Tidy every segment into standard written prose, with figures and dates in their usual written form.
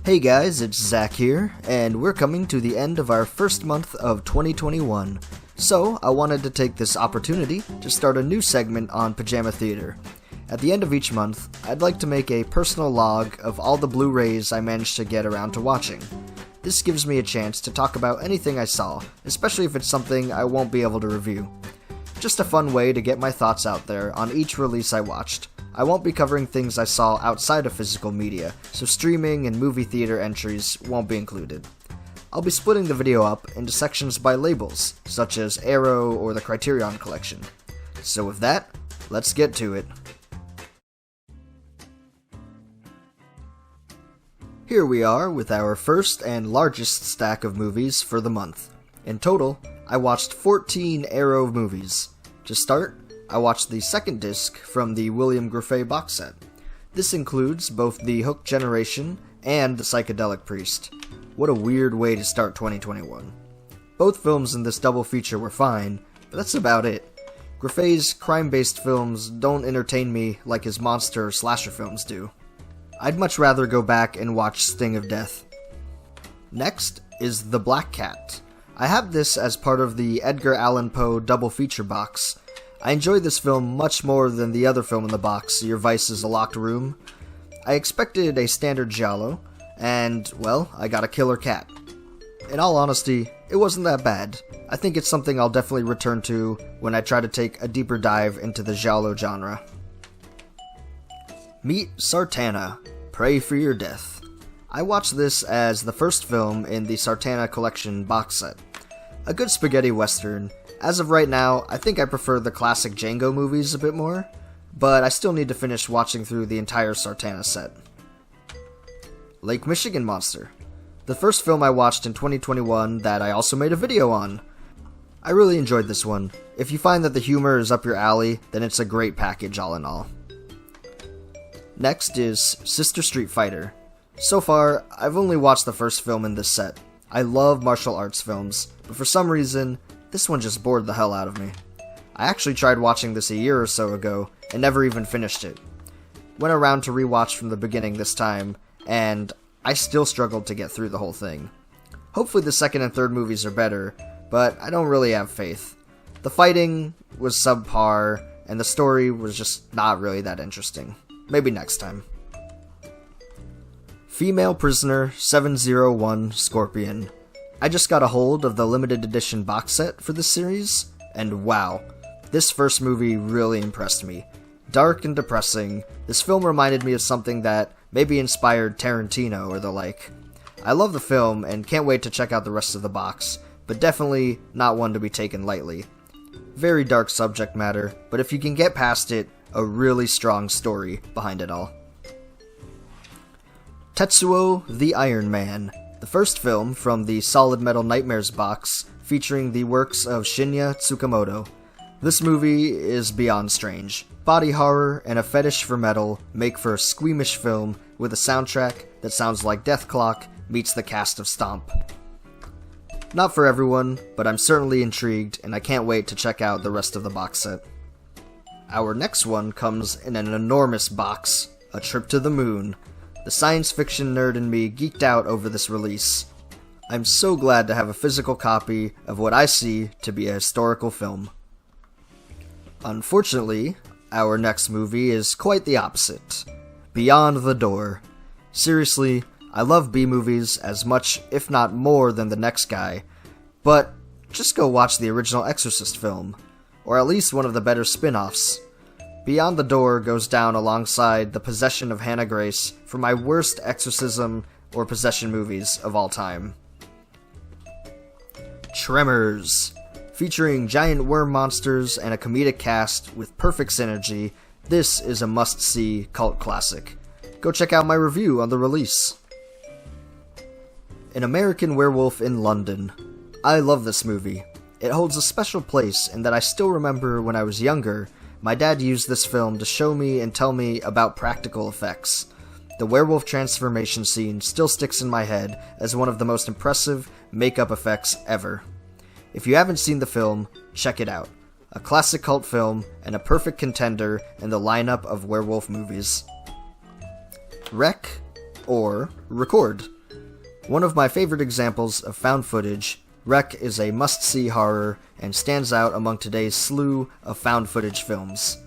Hey guys, it's Zach here, and we're coming to the end of our first month of 2021. So, I wanted to take this opportunity to start a new segment on Pajama Theater. At the end of each month, I'd like to make a personal log of all the Blu-rays I managed to get around to watching. This gives me a chance to talk about anything I saw, especially if it's something I won't be able to review. Just a fun way to get my thoughts out there on each release I watched. I won't be covering things I saw outside of physical media, so streaming and movie theater entries won't be included. I'll be splitting the video up into sections by labels, such as Arrow or the Criterion Collection. So with that, let's get to it. Here we are with our first and largest stack of movies for the month. In total, I watched 14 Arrow movies. To start, I watched the second disc from the William Griffey box set. This includes both the Hook Generation and the Psychedelic Priest. What a weird way to start 2021. Both films in this double feature were fine, but that's about it. Griffey's crime-based films don't entertain me like his monster or slasher films do. I'd much rather go back and watch Sting of Death. Next is The Black Cat. I have this as part of the Edgar Allan Poe double feature box. I enjoyed this film much more than the other film in the box, Your Vice is a Locked Room. I expected a standard giallo, and, well, I got a killer cat. In all honesty, it wasn't that bad. I think it's something I'll definitely return to when I try to take a deeper dive into the giallo genre. Meet Sartana, Pray for Your Death. I watched this as the first film in the Sartana Collection box set. A good spaghetti western. As of right now, I think I prefer the classic Django movies a bit more, but I still need to finish watching through the entire Sartana set. Lake Michigan Monster. The first film I watched in 2021 that I also made a video on. I really enjoyed this one. If you find that the humor is up your alley, then it's a great package all in all. Next is Sister Street Fighter. So far, I've only watched the first film in this set. I love martial arts films, but for some reason, this one just bored the hell out of me. I actually tried watching this a year or so ago, and never even finished it. Went around to rewatch from the beginning this time, and I still struggled to get through the whole thing. Hopefully the second and third movies are better, but I don't really have faith. The fighting was subpar, and the story was just not really that interesting. Maybe next time. Female Prisoner 701 Scorpion. I just got a hold of the limited edition box set for this series, and wow, this first movie really impressed me. Dark and depressing, this film reminded me of something that maybe inspired Tarantino or the like. I love the film and can't wait to check out the rest of the box, but definitely not one to be taken lightly. Very dark subject matter, but if you can get past it, a really strong story behind it all. Tetsuo the Iron Man. The first film from the Solid Metal Nightmares box, featuring the works of Shinya Tsukamoto. This movie is beyond strange. Body horror and a fetish for metal make for a squeamish film with a soundtrack that sounds like Death Clock meets the cast of Stomp. Not for everyone, but I'm certainly intrigued, and I can't wait to check out the rest of the box set. Our next one comes in an enormous box, A Trip to the Moon. The science fiction nerd in me geeked out over this release. I'm so glad to have a physical copy of what I see to be a historical film. Unfortunately, our next movie is quite the opposite. Beyond the Door. Seriously, I love B-movies as much, if not more, than the next guy, but just go watch the original Exorcist film, or at least one of the better spin-offs. Beyond the Door goes down alongside The Possession of Hannah Grace for my worst exorcism or possession movies of all time. Tremors. Featuring giant worm monsters and a comedic cast with perfect synergy, this is a must-see cult classic. Go check out my review on the release. An American Werewolf in London. I love this movie. It holds a special place in that I still remember when I was younger, my dad used this film to show me and tell me about practical effects. The werewolf transformation scene still sticks in my head as one of the most impressive makeup effects ever. If you haven't seen the film, check it out. A classic cult film and a perfect contender in the lineup of werewolf movies. Rec or Record. One of my favorite examples of found footage, Wreck is a must-see horror and stands out among today's slew of found footage films.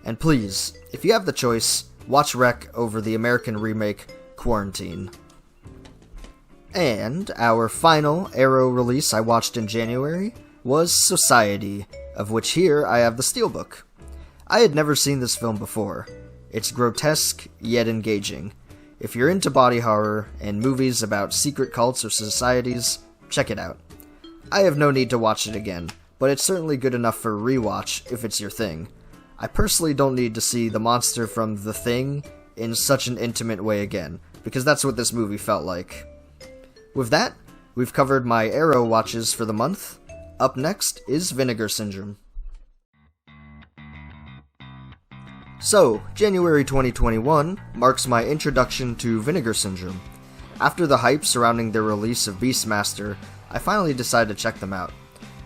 And please, if you have the choice, watch Wreck over the American remake, Quarantine. And our final Arrow release I watched in January was Society, of which here I have the steelbook. I had never seen this film before. It's grotesque, yet engaging. If you're into body horror and movies about secret cults or societies, check it out. I have no need to watch it again, but it's certainly good enough for a rewatch if it's your thing. I personally don't need to see the monster from The Thing in such an intimate way again, because that's what this movie felt like. With that, we've covered my Arrow watches for the month. Up next is Vinegar Syndrome. So, January 2021 marks my introduction to Vinegar Syndrome. After the hype surrounding their release of Beastmaster, I finally decided to check them out.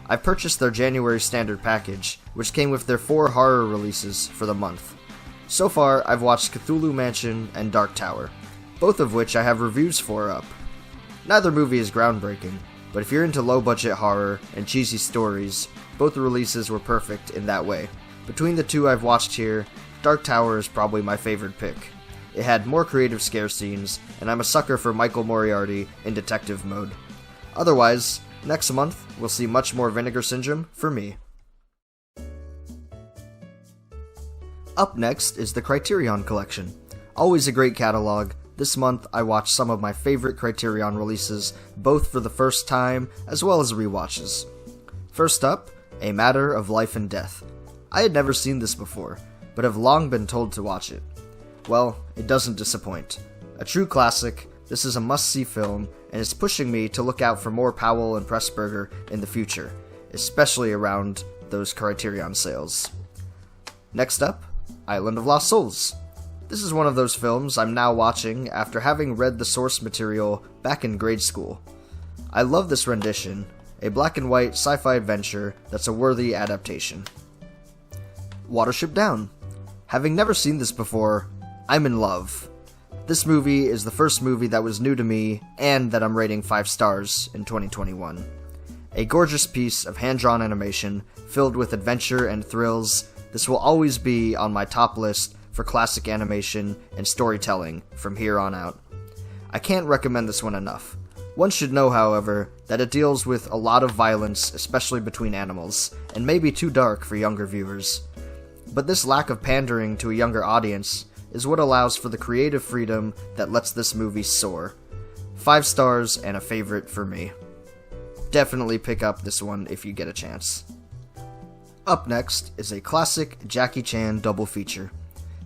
I purchased their January standard package, which came with their 4 horror releases for the month. So far, I've watched Cthulhu Mansion and Dark Tower, both of which I have reviews for up. Neither movie is groundbreaking, but if you're into low-budget horror and cheesy stories, both releases were perfect in that way. Between the two I've watched here, Dark Tower is probably my favorite pick. It had more creative scare scenes, and I'm a sucker for Michael Moriarty in detective mode. Otherwise, next month, we'll see much more Vinegar Syndrome for me. Up next is the Criterion Collection. Always a great catalog. This month, I watched some of my favorite Criterion releases, both for the first time as well as rewatches. First up, A Matter of Life and Death. I had never seen this before, but have long been told to watch it. Well, it doesn't disappoint. A true classic, this is a must-see film, and it's pushing me to look out for more Powell and Pressburger in the future, especially around those Criterion sales. Next up, Island of Lost Souls. This is one of those films I'm now watching after having read the source material back in grade school. I love this rendition, a black and white sci-fi adventure that's a worthy adaptation. Watership Down. Having never seen this before, I'm in love. This movie is the first movie that was new to me and that I'm rating 5 stars in 2021. A gorgeous piece of hand-drawn animation filled with adventure and thrills, this will always be on my top list for classic animation and storytelling from here on out. I can't recommend this one enough. One should know, however, that it deals with a lot of violence, especially between animals, and may be too dark for younger viewers. But this lack of pandering to a younger audience is what allows for the creative freedom that lets this movie soar. 5 stars and a favorite for me. Definitely pick up this one if you get a chance. Up next is a classic Jackie Chan double feature.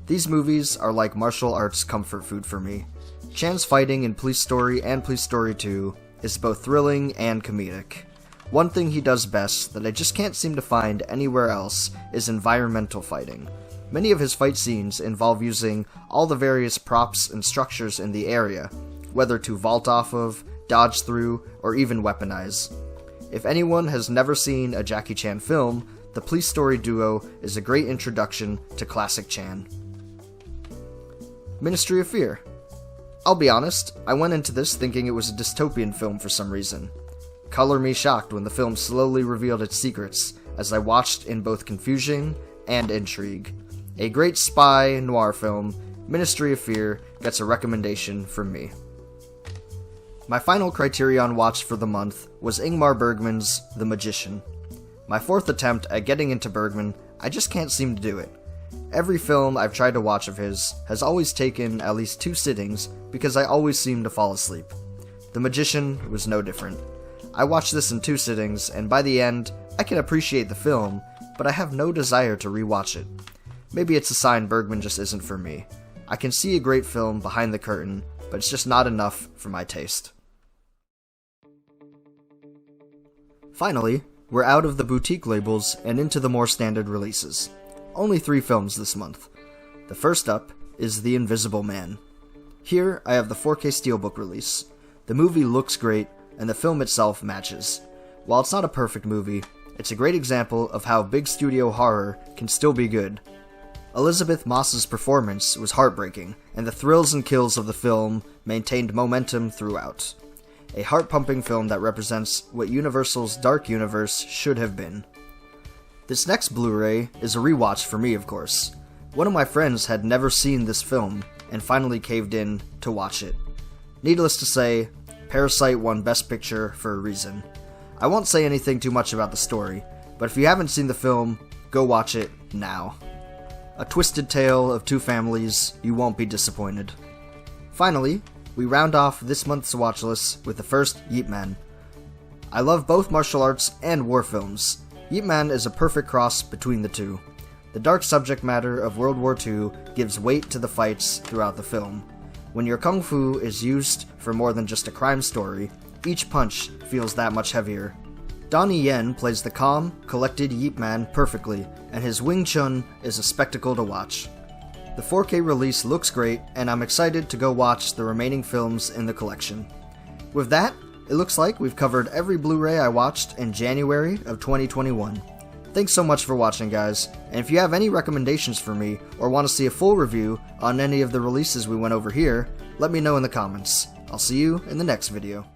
These movies are like martial arts comfort food for me. Chan's fighting in Police Story and Police Story 2 is both thrilling and comedic. One thing he does best that I just can't seem to find anywhere else is environmental fighting. Many of his fight scenes involve using all the various props and structures in the area, whether to vault off of, dodge through, or even weaponize. If anyone has never seen a Jackie Chan film, the Police Story duo is a great introduction to classic Chan. Ministry of Fear. I'll be honest, I went into this thinking it was a dystopian film for some reason. Color me shocked when the film slowly revealed its secrets, as I watched in both confusion and intrigue. A great spy noir film, Ministry of Fear gets a recommendation from me. My final Criterion watch for the month was Ingmar Bergman's The Magician. My 4th attempt at getting into Bergman, I just can't seem to do it. Every film I've tried to watch of his has always taken at least 2 sittings because I always seem to fall asleep. The Magician was no different. I watched this in 2 sittings, and by the end, I can appreciate the film, but I have no desire to rewatch it. Maybe it's a sign Bergman just isn't for me. I can see a great film behind the curtain, but it's just not enough for my taste. Finally, we're out of the boutique labels and into the more standard releases. Only 3 films this month. The first up is The Invisible Man. Here, I have the 4K Steelbook release. The movie looks great, and the film itself matches. While it's not a perfect movie, it's a great example of how big studio horror can still be good. Elizabeth Moss's performance was heartbreaking, and the thrills and kills of the film maintained momentum throughout. a heart-pumping film that represents what Universal's dark universe should have been. This next Blu-ray is a rewatch for me, of course. One of my friends had never seen this film, and finally caved in to watch it. Needless to say, Parasite won Best Picture for a reason. I won't say anything too much about the story, but if you haven't seen the film, go watch it now. A twisted tale of two families, you won't be disappointed. Finally, we round off this month's watch list with the first Ip Man. I love both martial arts and war films. Ip Man is a perfect cross between the two. The dark subject matter of World War II gives weight to the fights throughout the film. When your kung fu is used for more than just a crime story, each punch feels that much heavier. Donnie Yen plays the calm, collected Ip Man perfectly, and his Wing Chun is a spectacle to watch. The 4K release looks great, and I'm excited to go watch the remaining films in the collection. With that, it looks like we've covered every Blu-ray I watched in January of 2021. Thanks so much for watching, guys, and if you have any recommendations for me, or want to see a full review on any of the releases we went over here, let me know in the comments. I'll see you in the next video.